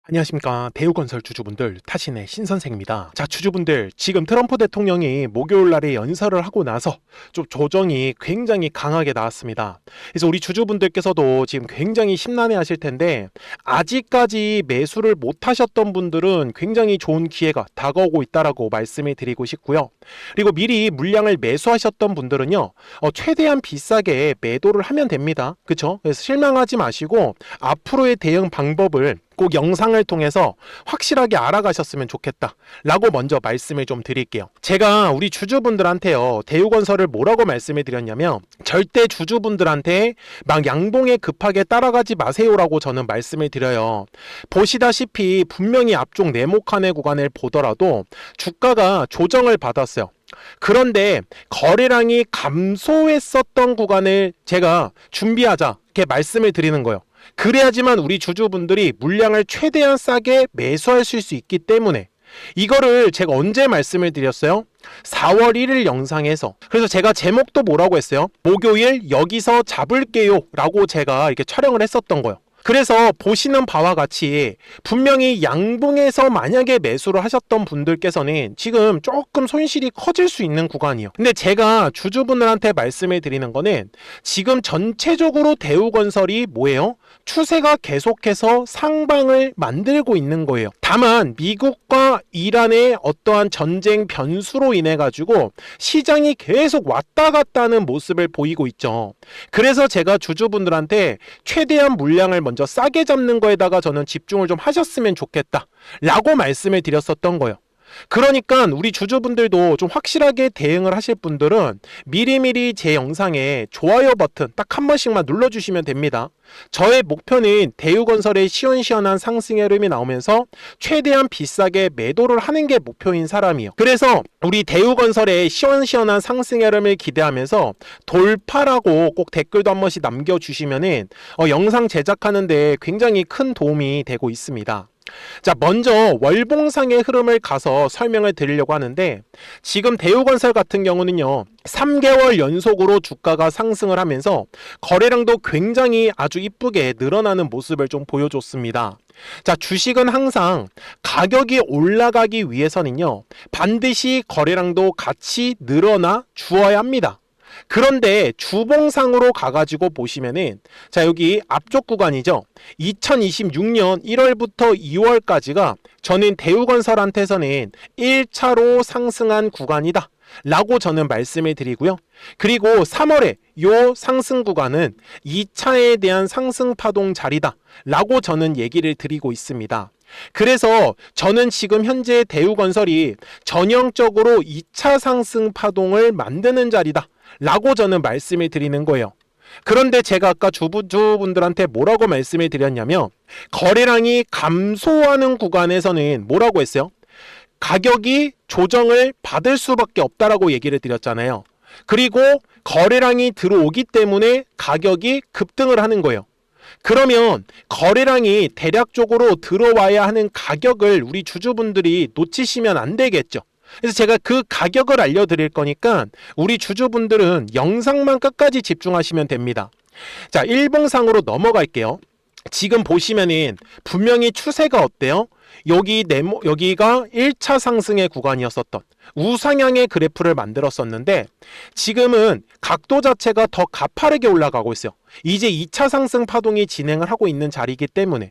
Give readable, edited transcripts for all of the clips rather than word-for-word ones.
안녕하십니까. 대우건설 주주분들, 타신의 신선생입니다. 자, 주주분들, 지금 트럼프 대통령이 목요일 날에 연설을 하고 나서 좀 조정이 굉장히 강하게 나왔습니다. 그래서 우리 주주분들께서도 지금 굉장히 심란해 하실 텐데, 아직까지 매수를 못 하셨던 분들은 굉장히 좋은 기회가 다가오고 있다라고 말씀을 드리고 싶고요. 그리고 미리 물량을 매수하셨던 분들은요, 최대한 비싸게 매도를 하면 됩니다. 그쵸? 그래서 실망하지 마시고 앞으로의 대응 방법을 꼭 영상을 통해서 확실하게 알아가셨으면 좋겠다 라고 먼저 말씀을 좀 드릴게요. 제가 우리 주주분들한테요, 대우건설을 뭐라고 말씀을 드렸냐면, 절대 주주분들한테 막 양봉에 급하게 따라가지 마세요 라고 저는 말씀을 드려요. 보시다시피 분명히 앞쪽 네모칸의 구간을 보더라도 주가가 조정을 받았어요. 그런데 거래량이 감소했었던 구간을 제가 준비하자 이렇게 말씀을 드리는 거예요. 그래야지만 우리 주주분들이 물량을 최대한 싸게 매수할 수 있기 때문에, 이거를 제가 언제 말씀을 드렸어요? 4월 1일 영상에서. 그래서 제가 제목도 뭐라고 했어요? 목요일 여기서 잡을게요 라고 제가 이렇게 촬영을 했었던 거예요. 그래서 보시는 바와 같이 분명히 양봉에서 만약에 매수를 하셨던 분들께서는 지금 조금 손실이 커질 수 있는 구간이요. 근데 제가 주주분들한테 말씀을 드리는 거는, 지금 전체적으로 대우건설이 뭐예요? 추세가 계속해서 상방을 만들고 있는 거예요. 다만 미국과 이란의 어떠한 전쟁 변수로 인해 가지고 시장이 계속 왔다 갔다 하는 모습을 보이고 있죠. 그래서 제가 주주분들한테 최대한 물량을 먼저 싸게 잡는 거에다가 저는 집중을 좀 하셨으면 좋겠다 라고 말씀을 드렸었던 거예요. 그러니까 우리 주주분들도 좀 확실하게 대응을 하실 분들은 미리미리 제 영상에 좋아요 버튼 딱 한 번씩만 눌러주시면 됩니다. 저의 목표는 대우건설의 시원시원한 상승의 흐름이 나오면서 최대한 비싸게 매도를 하는 게 목표인 사람이에요. 그래서 우리 대우건설의 시원시원한 상승의 흐름을 기대하면서 돌파라고 꼭 댓글도 한 번씩 남겨주시면은 영상 제작하는데 굉장히 큰 도움이 되고 있습니다. 자, 먼저 월봉상의 흐름을 가서 설명을 드리려고 하는데, 지금 대우건설 같은 경우는요, 3개월 연속으로 주가가 상승을 하면서 거래량도 굉장히 아주 이쁘게 늘어나는 모습을 좀 보여줬습니다. 자, 주식은 항상 가격이 올라가기 위해서는요, 반드시 거래량도 같이 늘어나 주어야 합니다. 그런데 주봉상으로 가가지고 보시면은, 자, 여기 앞쪽 구간이죠. 2026년 1월부터 2월까지가 저는 대우건설한테서는 1차로 상승한 구간이다 라고 저는 말씀을 드리고요. 그리고 3월에 요 상승 구간은 2차에 대한 상승 파동 자리다 라고 저는 얘기를 드리고 있습니다. 그래서 저는 지금 현재 대우건설이 전형적으로 2차 상승 파동을 만드는 자리다 라고 저는 말씀을 드리는 거예요. 그런데 제가 아까 주주분들한테 뭐라고 말씀을 드렸냐면, 거래량이 감소하는 구간에서는 뭐라고 했어요? 가격이 조정을 받을 수밖에 없다라고 얘기를 드렸잖아요. 그리고 거래량이 들어오기 때문에 가격이 급등을 하는 거예요. 그러면 거래량이 대략적으로 들어와야 하는 가격을 우리 주주분들이 놓치시면 안 되겠죠. 그래서 제가 그 가격을 알려드릴 거니까 우리 주주분들은 영상만 끝까지 집중하시면 됩니다. 자, 일봉상으로 넘어갈게요. 지금 보시면은 분명히 추세가 어때요? 여기가 1차 상승의 구간이었었던 우상향의 그래프를 만들었었는데, 지금은 각도 자체가 더 가파르게 올라가고 있어요. 이제 2차 상승 파동이 진행을 하고 있는 자리이기 때문에.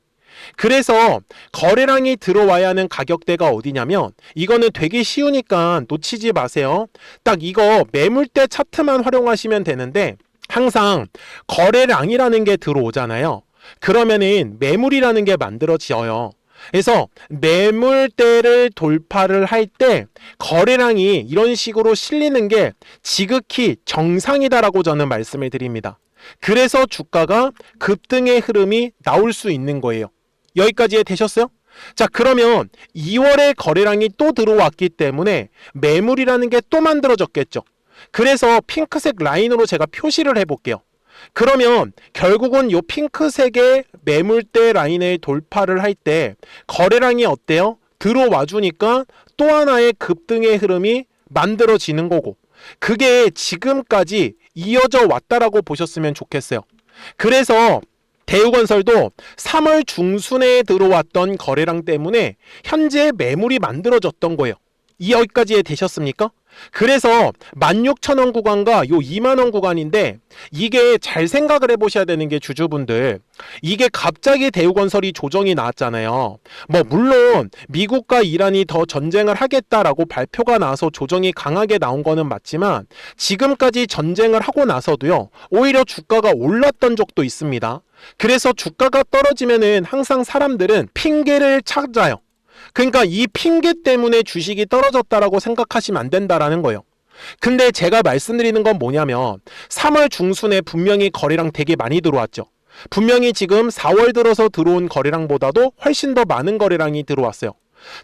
그래서 거래량이 들어와야 하는 가격대가 어디냐면, 이거는 되게 쉬우니까 놓치지 마세요. 딱 이거 매물대 차트만 활용하시면 되는데, 항상 거래량이라는 게 들어오잖아요. 그러면은 매물이라는 게 만들어져요. 그래서 매물대를 돌파를 할 때 거래량이 이런 식으로 실리는 게 지극히 정상이다라고 저는 말씀을 드립니다. 그래서 주가가 급등의 흐름이 나올 수 있는 거예요. 여기까지 되셨어요? 자, 그러면 2월에 거래량이 또 들어왔기 때문에 매물이라는 게 또 만들어졌겠죠. 그래서 핑크색 라인으로 제가 표시를 해볼게요. 그러면 결국은 이 핑크색의 매물대 라인을 돌파를 할 때 거래량이 어때요? 들어와 주니까 또 하나의 급등의 흐름이 만들어지는 거고, 그게 지금까지 이어져 왔다라고 보셨으면 좋겠어요. 그래서 대우건설도 3월 중순에 들어왔던 거래량 때문에 현재 매물이 만들어졌던 거예요. 여기까지 되셨습니까? 그래서 16,000원 구간과 요 2만원 구간인데, 이게 잘 생각을 해보셔야 되는 게, 주주분들, 이게 갑자기 대우건설이 조정이 나왔잖아요. 물론 미국과 이란이 더 전쟁을 하겠다라고 발표가 나와서 조정이 강하게 나온 거는 맞지만, 지금까지 전쟁을 하고 나서도요, 오히려 주가가 올랐던 적도 있습니다. 그래서 주가가 떨어지면은 항상 사람들은 핑계를 찾아요. 그러니까 이 핑계 때문에 주식이 떨어졌다라고 생각하시면 안 된다라는 거예요. 근데 제가 말씀드리는 건 뭐냐면, 3월 중순에 분명히 거래량 되게 많이 들어왔죠. 분명히 지금 4월 들어서 들어온 거래량보다도 훨씬 더 많은 거래량이 들어왔어요.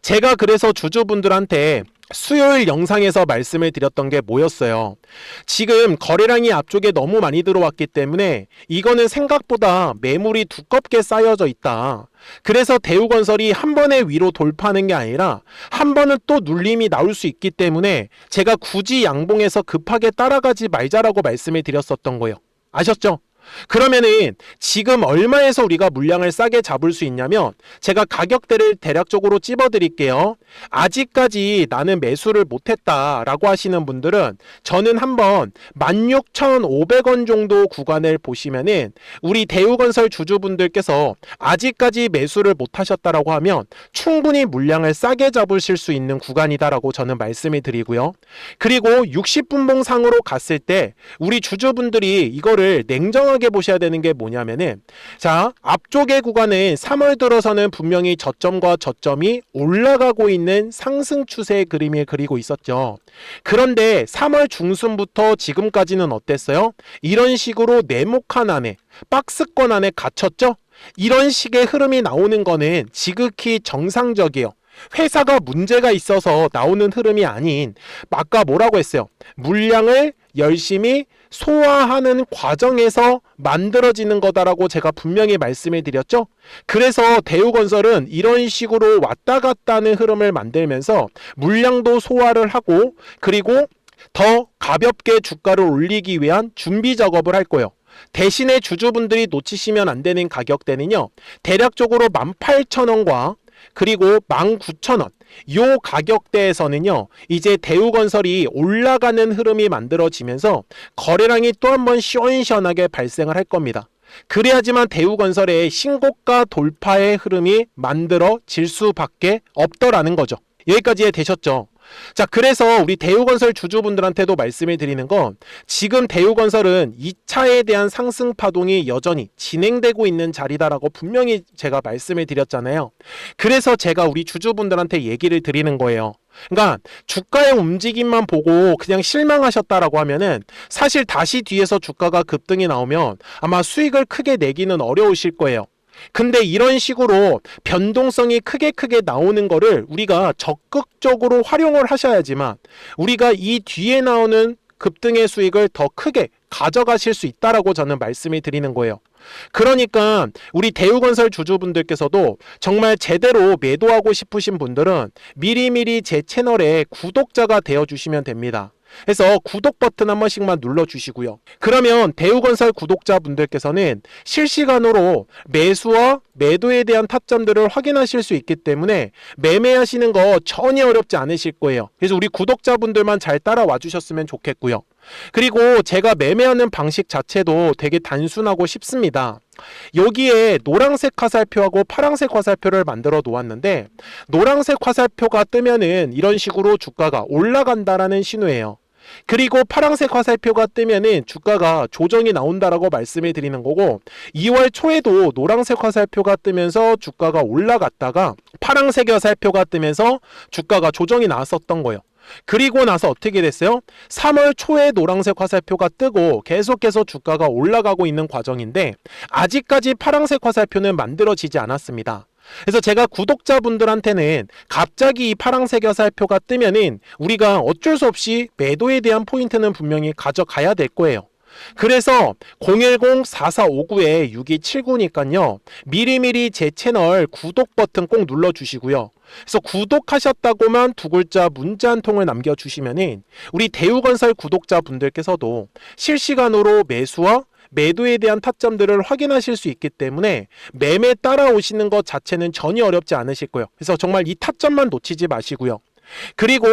제가 그래서 주주분들한테 수요일 영상에서 말씀을 드렸던 게 뭐였어요? 지금 거래량이 앞쪽에 너무 많이 들어왔기 때문에 이거는 생각보다 매물이 두껍게 쌓여져 있다. 그래서 대우건설이 한 번에 위로 돌파하는 게 아니라 한 번은 또 눌림이 나올 수 있기 때문에 제가 굳이 양봉에서 급하게 따라가지 말자라고 말씀을 드렸었던 거예요. 아셨죠? 그러면은 지금 얼마에서 우리가 물량을 싸게 잡을 수 있냐면, 제가 가격대를 대략적으로 찝어 드릴게요. 아직까지 나는 매수를 못했다 라고 하시는 분들은 저는 한번 16,500원 정도 구간을 보시면은, 우리 대우건설 주주분들께서 아직까지 매수를 못하셨다라고 하면 충분히 물량을 싸게 잡으실 수 있는 구간이다라고 저는 말씀을 드리고요. 그리고 60분봉 상으로 갔을 때 우리 주주분들이 이거를 냉정하게 보셔야 되는 게 뭐냐면은, 자, 앞쪽의 구간은 3월 들어서는 분명히 저점과 저점이 올라가고 있는 상승 추세의 그림을 그리고 있었죠. 그런데 3월 중순부터 지금까지는 어땠어요? 이런 식으로 네모칸 안에, 박스권 안에 갇혔죠? 이런 식의 흐름이 나오는 거는 지극히 정상적이에요. 회사가 문제가 있어서 나오는 흐름이 아닌, 아까 뭐라고 했어요? 물량을 열심히 소화하는 과정에서 만들어지는 거다라고 제가 분명히 말씀을 드렸죠. 그래서 대우건설은 이런 식으로 왔다 갔다 하는 흐름을 만들면서 물량도 소화를 하고, 그리고 더 가볍게 주가를 올리기 위한 준비 작업을 할 거예요. 대신에 주주분들이 놓치시면 안 되는 가격대는요, 대략적으로 18,000원과 그리고 19,000원, 요 가격대에서는요, 이제 대우건설이 올라가는 흐름이 만들어지면서 거래량이 또 한 번 시원시원하게 발생을 할 겁니다. 그래야지만 대우건설의 신고가 돌파의 흐름이 만들어질 수밖에 없더라는 거죠. 여기까지 되셨죠? 자, 그래서 우리 대우건설 주주분들한테도 말씀을 드리는 건, 지금 대우건설은 2차에 대한 상승 파동이 여전히 진행되고 있는 자리다라고 분명히 제가 말씀을 드렸잖아요. 그래서 제가 우리 주주분들한테 얘기를 드리는 거예요. 그러니까 주가의 움직임만 보고 그냥 실망하셨다라고 하면은, 사실 다시 뒤에서 주가가 급등이 나오면 아마 수익을 크게 내기는 어려우실 거예요. 근데 이런 식으로 변동성이 크게 나오는 거를 우리가 적극적으로 활용을 하셔야지만 우리가 이 뒤에 나오는 급등의 수익을 더 크게 가져가실 수 있다라고 저는 말씀을 드리는 거예요. 그러니까 우리 대우건설 주주분들께서도 정말 제대로 매도하고 싶으신 분들은 미리미리 제 채널에 구독자가 되어주시면 됩니다. 그래서 구독 버튼 한 번씩만 눌러주시고요. 그러면 대우건설 구독자분들께서는 실시간으로 매수와 매도에 대한 타점들을 확인하실 수 있기 때문에 매매하시는 거 전혀 어렵지 않으실 거예요. 그래서 우리 구독자분들만 잘 따라와 주셨으면 좋겠고요. 그리고 제가 매매하는 방식 자체도 되게 단순하고 쉽습니다. 여기에 노란색 화살표하고 파란색 화살표를 만들어 놓았는데, 노란색 화살표가 뜨면은 이런 식으로 주가가 올라간다라는 신호예요. 그리고 파란색 화살표가 뜨면은 주가가 조정이 나온다라고 말씀을 드리는 거고, 2월 초에도 노란색 화살표가 뜨면서 주가가 올라갔다가 파란색 화살표가 뜨면서 주가가 조정이 나왔었던 거예요. 그리고 나서 어떻게 됐어요? 3월 초에 노란색 화살표가 뜨고 계속해서 주가가 올라가고 있는 과정인데, 아직까지 파란색 화살표는 만들어지지 않았습니다. 그래서 제가 구독자분들한테는 갑자기 이 파란색 화살표가 뜨면은 우리가 어쩔 수 없이 매도에 대한 포인트는 분명히 가져가야 될 거예요. 그래서 010-4459-6279니까요. 미리미리 제 채널 구독 버튼 꼭 눌러주시고요. 그래서 구독하셨다고만 두 글자 문자 한 통을 남겨주시면은 우리 대우건설 구독자분들께서도 실시간으로 매수와 매도에 대한 타점들을 확인하실 수 있기 때문에 매매 따라오시는 것 자체는 전혀 어렵지 않으실 거예요. 그래서 정말 이 타점만 놓치지 마시고요. 그리고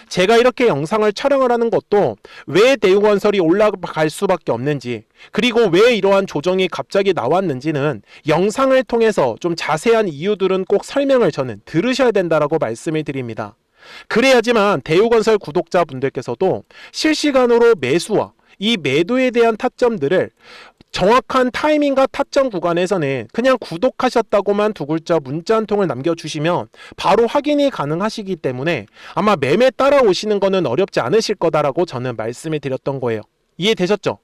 제가 이렇게 영상을 촬영을 하는 것도 왜 대우건설이 올라갈 수밖에 없는지, 그리고 왜 이러한 조정이 갑자기 나왔는지는 영상을 통해서 좀 자세한 이유들은 꼭 설명을 저는 들으셔야 된다라고 말씀을 드립니다. 그래야지만 대우건설 구독자분들께서도 실시간으로 매수와 이 매도에 대한 타점들을 정확한 타이밍과 타점 구간에서는 그냥 구독하셨다고만 두 글자 문자 한 통을 남겨주시면 바로 확인이 가능하시기 때문에 아마 매매 따라오시는 거는 어렵지 않으실 거다라고 저는 말씀을 드렸던 거예요. 이해되셨죠?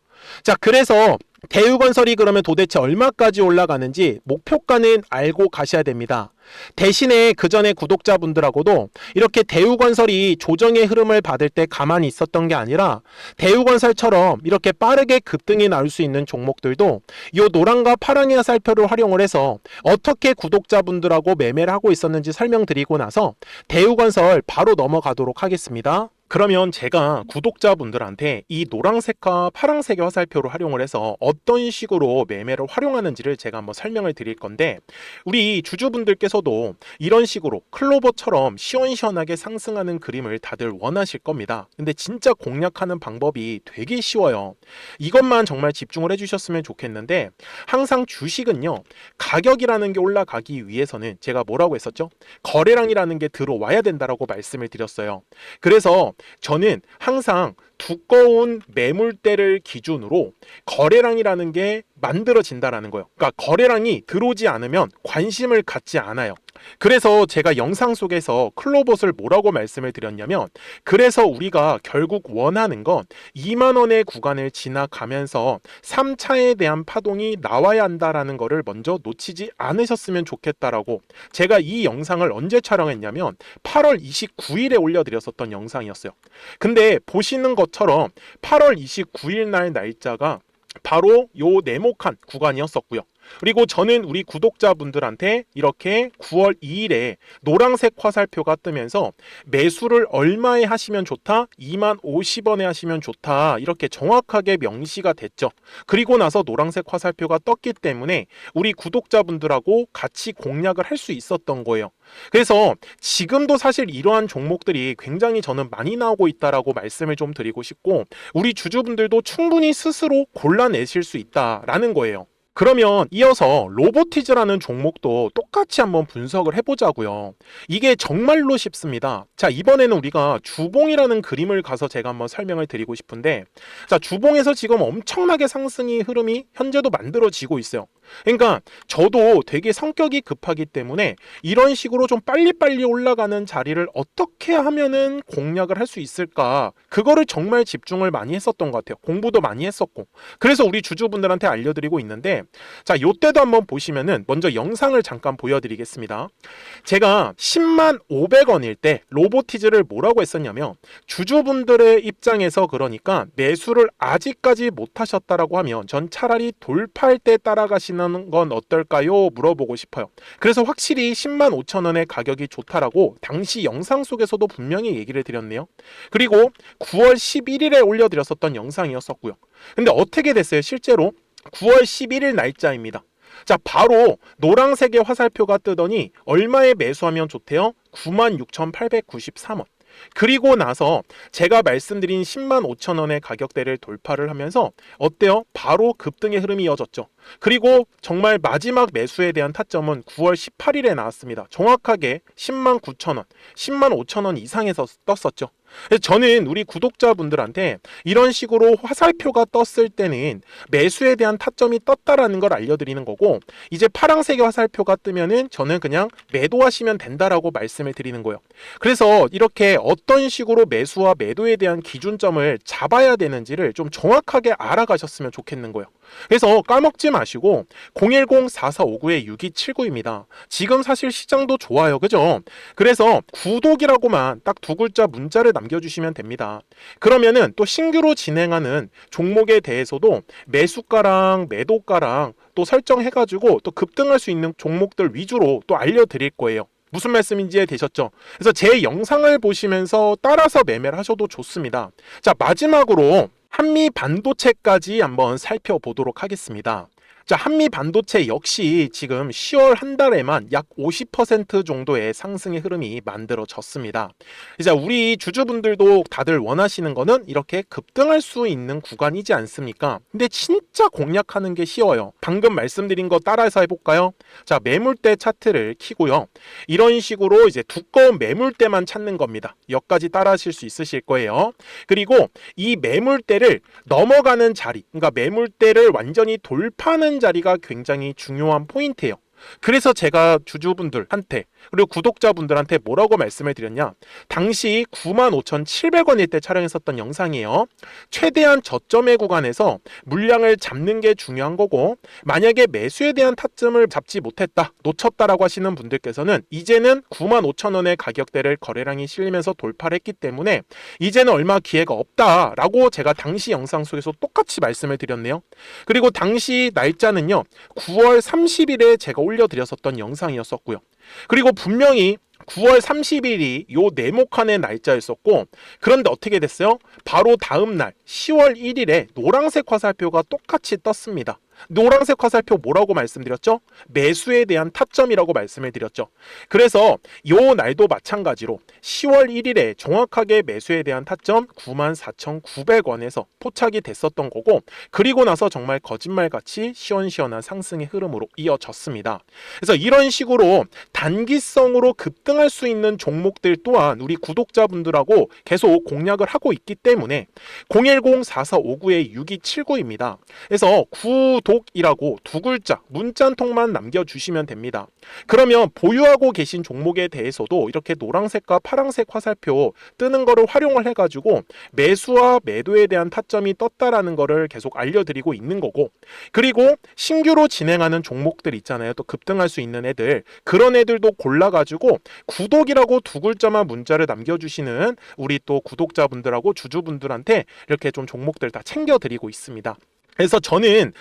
자, 그래서 대우건설이 그러면 도대체 얼마까지 올라가는지 목표가는 알고 가셔야 됩니다. 대신에 그 전에 구독자분들하고도 이렇게 대우건설이 조정의 흐름을 받을 때 가만히 있었던 게 아니라 대우건설처럼 이렇게 빠르게 급등이 나올 수 있는 종목들도 이 노랑과 파랑의 화살표를 활용을 해서 어떻게 구독자분들하고 매매를 하고 있었는지 설명드리고 나서 대우건설 바로 넘어가도록 하겠습니다. 그러면 제가 구독자분들한테 이 노란색과 파란색의 화살표를 활용을 해서 어떤 식으로 매매를 활용하는지를 제가 한번 설명을 드릴 건데, 우리 주주분들께서도 이런 식으로 클로버처럼 시원시원하게 상승하는 그림을 다들 원하실 겁니다. 근데 진짜 공략하는 방법이 되게 쉬워요. 이것만 정말 집중을 해주셨으면 좋겠는데, 항상 주식은요, 가격이라는 게 올라가기 위해서는 제가 뭐라고 했었죠? 거래량이라는 게 들어와야 된다라고 말씀을 드렸어요. 그래서 저는 항상 두꺼운 매물대를 기준으로 거래량이라는 게 만들어진다라는 거예요. 그러니까 거래량이 들어오지 않으면 관심을 갖지 않아요. 그래서 제가 영상 속에서 클로봇을 뭐라고 말씀을 드렸냐면, 그래서 우리가 결국 원하는 건 2만 원의 구간을 지나가면서 3차에 대한 파동이 나와야 한다라는 거를 먼저 놓치지 않으셨으면 좋겠다라고, 제가 이 영상을 언제 촬영했냐면 8월 29일에 올려드렸었던 영상이었어요. 근데 보시는 것처럼 8월 29일 날 날짜가 바로 요 네모칸 구간이었었고요. 그리고 저는 우리 구독자분들한테 이렇게 9월 2일에 노란색 화살표가 뜨면서 매수를 얼마에 하시면 좋다? 2만 50원에 하시면 좋다. 이렇게 정확하게 명시가 됐죠. 그리고 나서 노란색 화살표가 떴기 때문에 우리 구독자분들하고 같이 공략을 할 수 있었던 거예요. 그래서 지금도 사실 이러한 종목들이 굉장히 저는 많이 나오고 있다라고 말씀을 좀 드리고 싶고, 우리 주주분들도 충분히 스스로 골라내실 수 있다라는 거예요. 그러면 이어서 로보티즈라는 종목도 똑같이 한번 분석을 해보자고요. 이게 정말로 쉽습니다. 자, 이번에는 우리가 주봉이라는 그림을 가서 제가 한번 설명을 드리고 싶은데, 자, 주봉에서 지금 엄청나게 상승이 흐름이 현재도 만들어지고 있어요. 그러니까 저도 되게 성격이 급하기 때문에 이런 식으로 좀 빨리빨리 올라가는 자리를 어떻게 하면은 공략을 할 수 있을까, 그거를 정말 집중을 많이 했었던 것 같아요. 공부도 많이 했었고. 그래서 우리 주주분들한테 알려드리고 있는데, 자, 요때도 한번 보시면은 먼저 영상을 잠깐 보여드리겠습니다. 제가 10만 500원일 때 로보티즈를 뭐라고 했었냐면, 주주분들의 입장에서 그러니까 매수를 아직까지 못 하셨다라고 하면 전 차라리 돌파할 때 따라가시는 건 어떨까요? 물어보고 싶어요. 그래서 확실히 10만 5천 원의 가격이 좋다라고 당시 영상 속에서도 분명히 얘기를 드렸네요. 그리고 9월 11일에 올려드렸었던 영상이었었고요. 근데 어떻게 됐어요? 실제로 9월 11일 날짜입니다. 자, 바로 노란색의 화살표가 뜨더니 얼마에 매수하면 좋대요? 96,893원. 그리고 나서 제가 말씀드린 10만 5천 원의 가격대를 돌파를 하면서 어때요? 바로 급등의 흐름이 이어졌죠. 그리고 정말 마지막 매수에 대한 타점은 9월 18일에 나왔습니다. 정확하게 10만 9천 원, 10만 5천 원 이상에서 떴었죠. 저는 우리 구독자분들한테 이런 식으로 화살표가 떴을 때는 매수에 대한 타점이 떴다라는 걸 알려드리는 거고, 이제 파란색의 화살표가 뜨면은 저는 그냥 매도하시면 된다라고 말씀을 드리는 거예요. 그래서 이렇게 어떤 식으로 매수와 매도에 대한 기준점을 잡아야 되는지를 좀 정확하게 알아가셨으면 좋겠는 거예요. 그래서 까먹지 마시고 010-4459-6279입니다. 지금 사실 시장도 좋아요, 그죠? 그래서 구독이라고만 딱 두 글자 문자를 남겨주시면 됩니다. 그러면은 또 신규로 진행하는 종목에 대해서도 매수가랑 매도가랑 또 설정해가지고 또 급등할 수 있는 종목들 위주로 또 알려드릴 거예요. 무슨 말씀인지 되셨죠? 그래서 제 영상을 보시면서 따라서 매매를 하셔도 좋습니다. 자, 마지막으로 한미 반도체까지 한번 살펴보도록 하겠습니다. 자, 한미 반도체 역시 지금 10월 한 달에만 약 50% 정도의 상승의 흐름이 만들어졌습니다. 이제 우리 주주분들도 다들 원하시는 거는 이렇게 급등할 수 있는 구간이지 않습니까? 근데 진짜 공략하는 게 쉬워요. 방금 말씀드린 거 따라서 해볼까요? 자, 매물대 차트를 켜고요. 이런 식으로 이제 두꺼운 매물대만 찾는 겁니다. 여기까지 따라 하실 수 있으실 거예요. 그리고 이 매물대를 넘어가는 자리, 그러니까 매물대를 완전히 돌파하는 자리가 굉장히 중요한 포인트예요. 그래서 제가 주주분들한테 그리고 구독자분들한테 뭐라고 말씀을 드렸냐, 당시 95,700원일 때 촬영했었던 영상이에요. 최대한 저점의 구간에서 물량을 잡는 게 중요한 거고, 만약에 매수에 대한 타점을 잡지 못했다, 놓쳤다라고 하시는 분들께서는 이제는 95,000원의 가격대를 거래량이 실리면서 돌파를 했기 때문에 이제는 얼마 기회가 없다라고 제가 당시 영상 속에서 똑같이 말씀을 드렸네요. 그리고 당시 날짜는요, 9월 30일에 제가 올려드렸었던 영상이었었고요. 그리고 분명히 9월 30일이 요 네모칸의 날짜였었고, 그런데 어떻게 됐어요? 바로 다음 날 10월 1일에 노란색 화살표가 똑같이 떴습니다. 노란색 화살표 뭐라고 말씀드렸죠? 매수에 대한 타점이라고 말씀을 드렸죠. 그래서 요 날도 마찬가지로 10월 1일에 정확하게 매수에 대한 타점 94,900원에서 포착이 됐었던 거고, 그리고 나서 정말 거짓말같이 시원시원한 상승의 흐름으로 이어졌습니다. 그래서 이런 식으로 단기성으로 급등할 수 있는 종목들 또한 우리 구독자분들하고 계속 공략을 하고 있기 때문에 010-4459-6279입니다. 그래서 구독이라고 두 글자 문자 한 통만 남겨주시면 됩니다. 그러면 보유하고 계신 종목에 대해서도 이렇게 노란색과 파란색 화살표 뜨는 거를 활용을 해가지고 매수와 매도에 대한 타점이 떴다라는 거를 계속 알려드리고 있는 거고, 그리고 신규로 진행하는 종목들 있잖아요. 또 급등할 수 있는 애들, 그런 애들도 골라가지고 구독이라고 두 글자만 문자를 남겨주시는 우리 또 구독자분들하고 주주분들한테 이렇게 좀 종목들 다 챙겨드리고 있습니다. 그래서 저는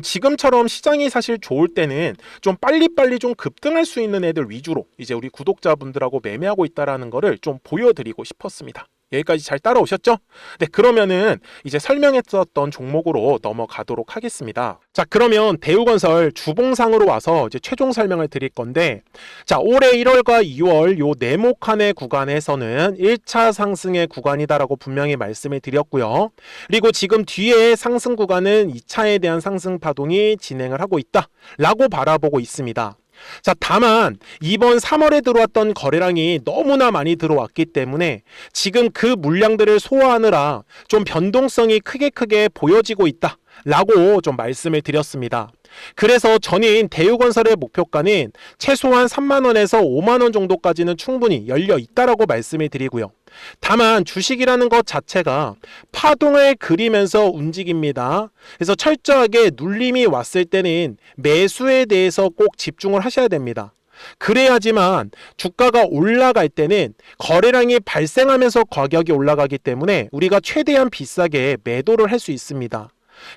지금처럼 시장이 사실 좋을 때는 좀 빨리빨리 좀 급등할 수 있는 애들 위주로 이제 우리 구독자분들하고 매매하고 있다라는 거를 좀 보여드리고 싶었습니다. 여기까지 잘 따라오셨죠? 네, 그러면은 이제 설명했었던 종목으로 넘어가도록 하겠습니다. 자, 그러면 대우건설 주봉상으로 와서 이제 최종 설명을 드릴 건데, 자, 올해 1월과 2월 요 네모칸의 구간에서는 1차 상승의 구간이다라고 분명히 말씀을 드렸고요. 그리고 지금 뒤에 상승 구간은 2차에 대한 상승 파동이 진행을 하고 있다라고 바라보고 있습니다. 자, 다만 이번 3월에 들어왔던 거래량이 너무나 많이 들어왔기 때문에 지금 그 물량들을 소화하느라 좀 변동성이 크게 보여지고 있다 라고 좀 말씀을 드렸습니다. 그래서 저는 대우건설의 목표가는 최소한 3만원에서 5만원 정도까지는 충분히 열려 있다라고 말씀을 드리고요. 다만 주식이라는 것 자체가 파동을 그리면서 움직입니다. 그래서 철저하게 눌림이 왔을 때는 매수에 대해서 꼭 집중을 하셔야 됩니다. 그래야지만 주가가 올라갈 때는 거래량이 발생하면서 가격이 올라가기 때문에 우리가 최대한 비싸게 매도를 할 수 있습니다.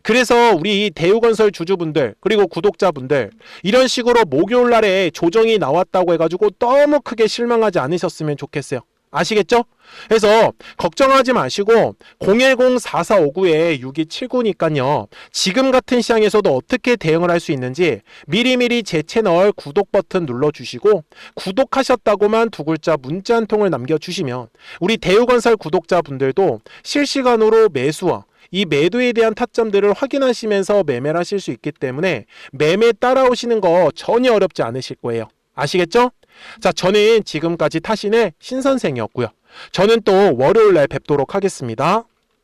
그래서 우리 대우건설 주주분들 그리고 구독자분들, 이런 식으로 목요일날에 조정이 나왔다고 해가지고 너무 크게 실망하지 않으셨으면 좋겠어요. 아시겠죠? 그래서 걱정하지 마시고 010-4459-6279니까요. 지금 같은 시장에서도 어떻게 대응을 할 수 있는지 미리미리 제 채널 구독 버튼 눌러주시고, 구독하셨다고만 두 글자 문자 한 통을 남겨주시면 우리 대우건설 구독자분들도 실시간으로 매수와 이 매도에 대한 타점들을 확인하시면서 매매를 하실 수 있기 때문에 매매 따라오시는 거 전혀 어렵지 않으실 거예요. 아시겠죠? 자, 저는 지금까지 타신의 신선생이었고요. 저는 또 월요일날 뵙도록 하겠습니다.